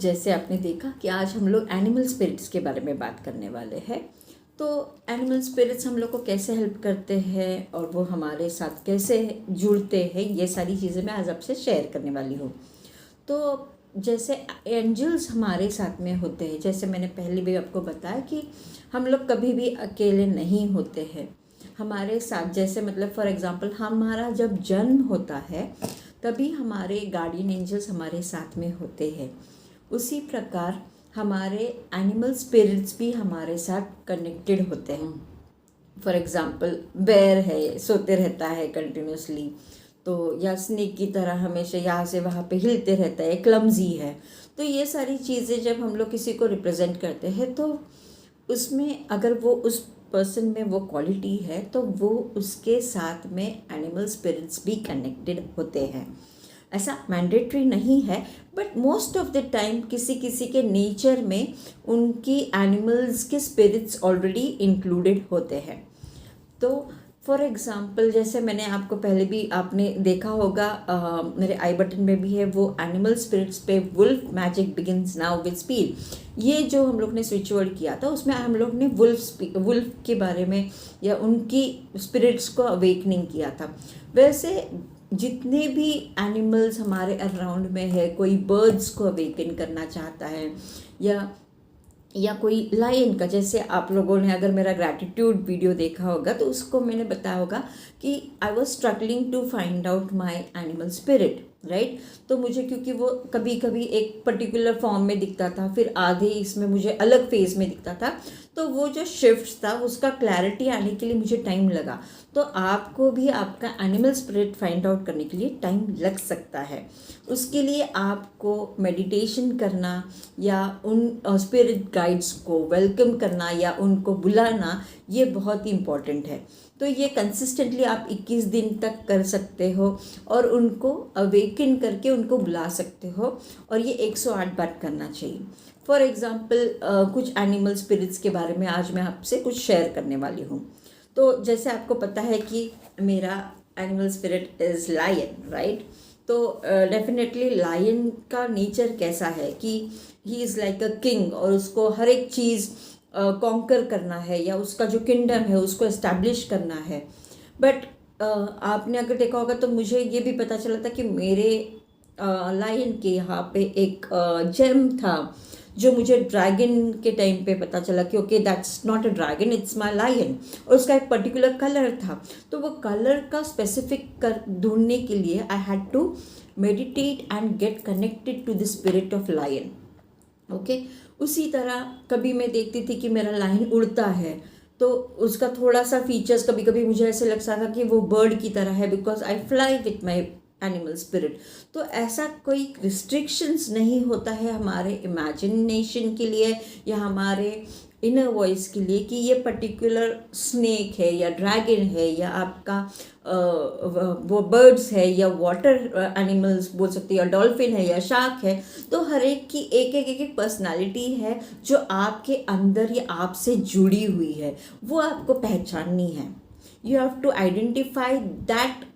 जैसे आपने देखा कि आज हम लोग एनिमल स्पिरिट्स के बारे में बात करने वाले हैं। तो एनिमल स्पिरिट्स हम लोग को कैसे हेल्प करते हैं और वो हमारे साथ कैसे जुड़ते हैं, ये सारी चीज़ें मैं आज आपसे शेयर करने वाली हूँ। तो जैसे एंजल्स हमारे साथ में होते हैं, जैसे मैंने पहले भी आपको बताया कि हम लोग कभी भी अकेले नहीं होते हैं। हमारे साथ जैसे मतलब फॉर एग्ज़ाम्पल हमारा जब जन्म होता है तभी हमारे गार्डियन एंजल्स हमारे साथ में होते हैं। उसी प्रकार हमारे एनिमल स्पिरिट्स भी हमारे साथ कनेक्टेड होते हैं। फॉर एग्ज़ाम्पल बेयर है, सोते रहता है कंटिन्यूसली, तो या स्नेक की तरह हमेशा यहाँ से वहाँ पे हिलते रहता है, क्लमजी है। तो ये सारी चीज़ें जब हम लोग किसी को रिप्रेजेंट करते हैं तो उसमें अगर वो उस पर्सन में वो क्वालिटी है तो वो उसके साथ में एनिमल स्पिरिट्स भी कनेक्टेड होते हैं। ऐसा मैंडेटरी नहीं है, but most of the time किसी किसी के नेचर में उनकी एनिमल्स के स्पिरिट्स ऑलरेडी इंक्लूडेड होते हैं। तो फॉर एग्ज़ाम्पल जैसे मैंने आपको पहले भी आपने देखा होगा, मेरे आई बटन में भी है वो एनिमल स्पिरिट्स पे wolf magic begins now with speed. ये जो हम लोग ने स्विच वर्ड किया था उसमें हम लोग ने वुल्फ के बारे में या उनकी स्पिरिट्स को अवेकनिंग किया था। वैसे जितने भी एनिमल्स हमारे अराउंड में है, कोई बर्ड्स को अवेकन करना चाहता है या कोई लायन का, जैसे आप लोगों ने अगर मेरा ग्रैटिट्यूड वीडियो देखा होगा तो उसको मैंने बताया होगा कि I was struggling to find out my animal spirit, right. तो मुझे क्योंकि वो कभी कभी एक पर्टिकुलर फॉर्म में दिखता था, फिर आधे इसमें मुझे अलग फेज में दिखता था, तो वो जो शिफ्ट था उसका क्लैरिटी आने के लिए मुझे टाइम लगा। तो आपको भी आपका एनिमल स्पिरिट फाइंड आउट करने के लिए टाइम लग सकता है। उसके लिए आपको मेडिटेशन करना या उन स्पिरिट गाइड्स को वेलकम करना या उनको बुलाना, ये बहुत ही इम्पॉर्टेंट है। तो ये कंसिस्टेंटली आप 21 दिन तक कर सकते हो और उनको अवेकन करके उनको बुला सकते हो, और ये 108 बार करना चाहिए। फॉर एग्ज़ाम्पल कुछ एनिमल स्पिरिट्स के बारे में आज मैं आपसे कुछ शेयर करने वाली हूँ। तो जैसे आपको पता है कि मेरा animal spirit is lion, right. तो डेफिनेटली लायन का नेचर कैसा है कि he is like a king, और उसको हर एक चीज़ कॉन्कर करना है या उसका जो किंगडम है उसको एस्टैब्लिश करना है। बट आपने अगर देखा होगा तो मुझे ये भी पता चला था कि मेरे लायन के यहाँ पे एक जेम था जो मुझे ड्रैगन के टाइम पे पता चला कि okay that's not a dragon, it's my lion, और उसका एक पर्टिकुलर कलर था। तो वो कलर का स्पेसिफिक कर ढूंढने के लिए I had to meditate and get connected to the spirit of lion. Okay, उसी तरह कभी मैं देखती थी कि मेरा लायन उड़ता है तो उसका थोड़ा सा फीचर्स कभी कभी मुझे ऐसे लगता था कि वो बर्ड की तरह है, because I fly with my animal spirit. तो ऐसा कोई रिस्ट्रिक्शंस नहीं होता है हमारे इमेजिनेशन के लिए या हमारे इनर वॉइस के लिए कि ये पर्टिकुलर स्नेक है या ड्रैगन है या आपका वो बर्ड्स है या वाटर एनिमल्स बोल सकते हैं या डॉल्फिन है या शार्क है। तो हर एक की एक पर्सनालिटी है जो आपके अंदर या आपसे जुड़ी हुई है, वो आपको पहचाननी है। You have to identify that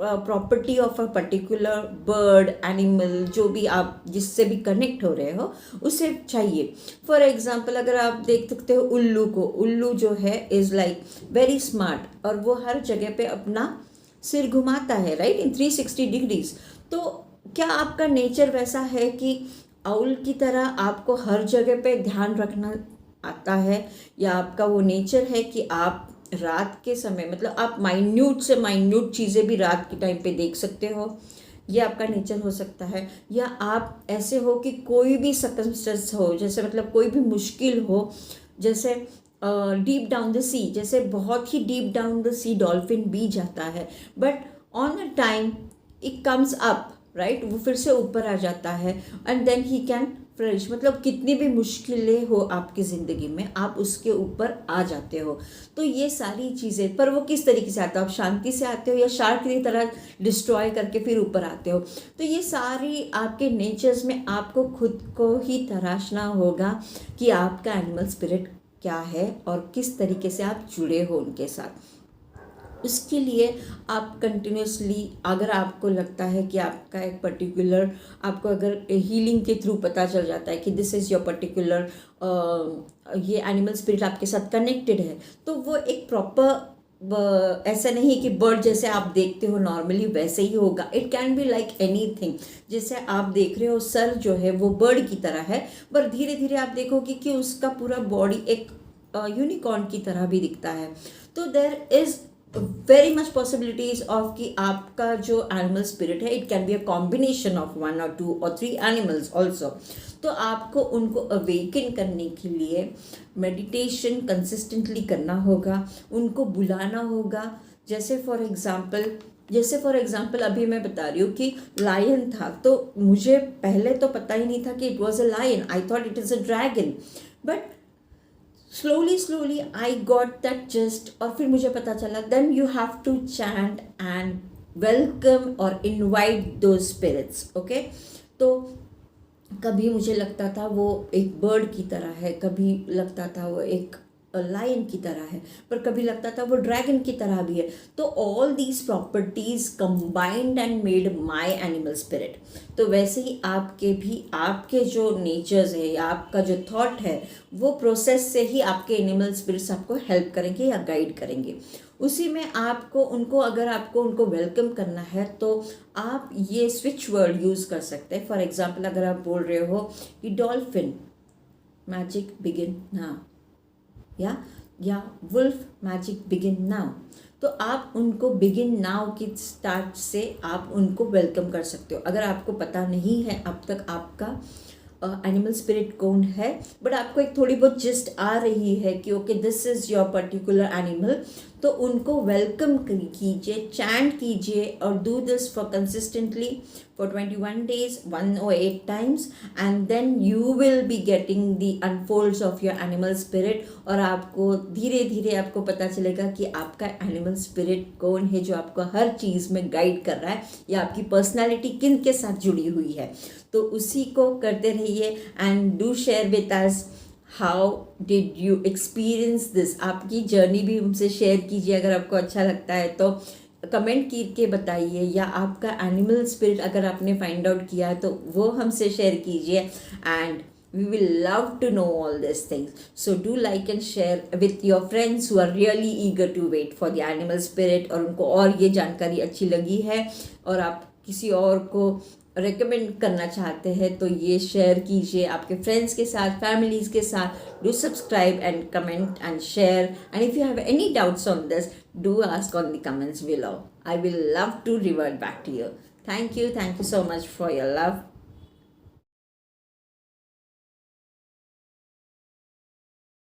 property of a particular bird animal, जो भी आप जिससे भी कनेक्ट हो रहे हो उसे चाहिए। फॉर एग्जाम्पल अगर आप देख सकते हो उल्लू को, उल्लू जो है इज़ लाइक वेरी स्मार्ट और वो हर जगह पे अपना सिर घुमाता है, राइट, इन 360 डिग्रीज। तो क्या आपका नेचर वैसा है कि आउल की तरह आपको हर जगह पे ध्यान रखना आता है, या आपका वो नेचर है कि आप रात के समय मतलब आप माइन्यूट से माइन्यूट चीज़ें भी रात के टाइम पे देख सकते हो, ये आपका नेचर हो सकता है। या आप ऐसे हो कि कोई भी सर्कमस्टेंस हो, जैसे मतलब कोई भी मुश्किल हो, जैसे डीप डाउन द सी, जैसे बहुत ही deep down the sea dolphin भी जाता है, but on a time it comes up, right, वो फिर से ऊपर आ जाता है and then he can flourish. मतलब कितनी भी मुश्किलें हो आपकी ज़िंदगी में आप उसके ऊपर आ जाते हो। तो ये सारी चीज़ें, पर वो किस तरीके से आते हो, आप शांति से आते हो या शार्क की तरह डिस्ट्रॉय करके फिर ऊपर आते हो। तो ये सारी आपके नेचर्स में आपको खुद को ही तराशना होगा कि आपका एनिमल स्पिरिट क्या है और किस तरीके से आप जुड़े हो उनके साथ। उसके लिए आप कंटिन्यूसली, अगर आपको लगता है कि आपका एक पर्टिकुलर, आपको अगर हीलिंग के थ्रू पता चल जाता है कि दिस इज़ योर पर्टिकुलर, ये एनिमल स्पिरिट आपके साथ कनेक्टेड है, तो वो एक प्रॉपर, ऐसा नहीं कि बर्ड जैसे आप देखते हो नॉर्मली वैसे ही होगा। It can be like anything. जैसे आप देख रहे हो सर जो है वो बर्ड की तरह है, पर धीरे धीरे आप देखोगे कि उसका पूरा बॉडी एक यूनिकॉर्न की तरह भी दिखता है। तो there is very much possibilities of कि आपका जो एनिमल स्पिरिट है, it can be a combination of 1 और 2 और 3 एनिमल्स ऑल्सो। तो आपको उनको अवेकन करने के लिए मेडिटेशन कंसिस्टेंटली करना होगा, उनको बुलाना होगा। जैसे फॉर एग्जाम्पल अभी मैं बता रही हूँ कि लायन था, तो मुझे पहले तो पता ही नहीं था कि it was a lion, I thought it is a dragon, but slowly I got that just. और फिर मुझे पता चला then you have to chant and welcome और इनवाइट दो स्पिरिट्स। ओके, तो कभी मुझे लगता था वो एक बर्ड की तरह है, कभी लगता था वो एक लायन की तरह है, पर कभी लगता था वो ड्रैगन की तरह भी है। तो all these properties combined and made my animal spirit. तो वैसे ही आपके भी, आपके जो नेचर्स है या आपका जो थॉट है, वो प्रोसेस से ही आपके एनिमल स्पिरिट्स आपको हेल्प करेंगे या गाइड करेंगे। उसी में आपको उनको, अगर आपको उनको वेलकम करना है तो आप ये स्विच वर्ड यूज़ कर सकते हैं। फॉर एग्जाम्पल, अगर आप बोल रहे हो कि डॉल्फिन मैजिक बिगिन नाउ, या वुल्फ मैजिक बिगिन नाउ, तो आप उनको बिगिन नाउ की स्टार्ट से आप उनको वेलकम कर सकते हो। अगर आपको पता नहीं है अब तक आपका एनिमल स्पिरिट कौन है, बट आपको एक थोड़ी बहुत जिस्ट आ रही है कि okay this is your particular animal, तो उनको वेलकम कीजिए, चैंट कीजिए और do this for consistently for 21 days 108 times, and then you will be getting the unfolds of your animal spirit. और आपको धीरे धीरे आपको पता चलेगा कि आपका एनिमल स्पिरिट कौन है जो आपको हर चीज़ में गाइड कर रहा है, या आपकी पर्सनैलिटी किन के साथ जुड़ी हुई है। तो उसी को करते रहिए and do share with us how did you experience this. आपकी जर्नी भी हमसे शेयर कीजिए, अगर आपको अच्छा लगता है तो कमेंट करके बताइए, या आपका एनिमल स्पिरिट अगर आपने फाइंड आउट किया है तो वो हमसे शेयर कीजिए, and we will love to know all these things. So do like and share with your friends who are really eager to wait for the animal spirit, और उनको और ये जानकारी अच्छी लगी है और आप किसी और को रेकमेंड करना चाहते हैं तो ये शेयर कीजिए आपके फ्रेंड्स के साथ, फैमिलीज के साथ। Do subscribe and comment and share, and if you have any doubts on this, do ask on the comments below. I will love to revert back to you. Thank you so much for your love.